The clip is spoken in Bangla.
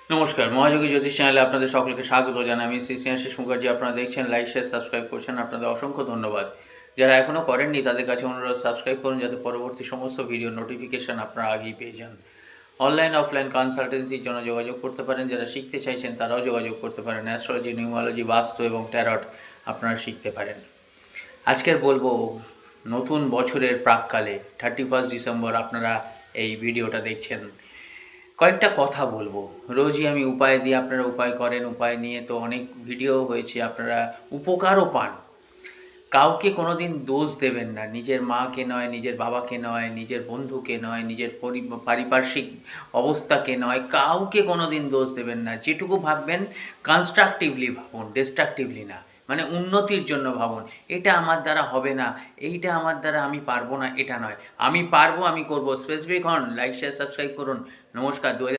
নমস্কার, মহাযোগী জ্যোতিষ চ্যানেলে আপনাদের সকলকে স্বাগত জানাই। আমি শ্রী স্নেহাশিস মুখার্জি। আপনারা দেখছেন, লাইক, শেয়ার, সাবস্ক্রাইব করছেন। আপনাদের অসংখ্য ধন্যবাদ। যারা এখনও করেননি তাদের কাছে অনুরোধ, সাবস্ক্রাইব করুন যাতে পরবর্তী সমস্ত ভিডিও নোটিফিকেশান আপনারা আগেই পেয়ে যান। অনলাইন অফলাইন কনসালটেন্সির জন্য যোগাযোগ করতে পারেন। যারা শিখতে চাইছেন তারাও যোগাযোগ করতে পারেন। অ্যাস্ট্রোলজি, নিউমারোলজি, বাস্তু এবং ট্যারট আপনারা শিখতে পারেন। আজকের বলবো নতুন বছরের প্রাককালে 31 ডিসেম্বর আপনারা এই ভিডিওটা দেখছেন, কয়েকটা কথা বলবো। রোজই আমি উপায় দিই, আপনারা উপায় করেন। উপায় নিয়ে তো অনেক ভিডিও হয়েছে, আপনারা উপকারও পান। কাউকে কোনো দিন দোষ দেবেন না, নিজের মাকে নয়, নিজের বাবাকে নয়, নিজের বন্ধুকে নয়, নিজের পারিপার্শ্বিক অবস্থাকে নয়, কাউকে কোনো দিন দোষ দেবেন না। যেটুকু ভাববেন কনস্ট্রাকটিভলি ভাবুন, ডিস্ট্রাকটিভলি না। মানে উন্নতির জন্য ভাবুন। এটা আমার দ্বারা হবে না, এইটা আমার দ্বারা আমি পারবো না, এটা নয়। আমি পারবো, আমি করব। স্পেসিফিক হন, লাইক শেয়ার সাবস্ক্রাইব করুন। নমস্কার।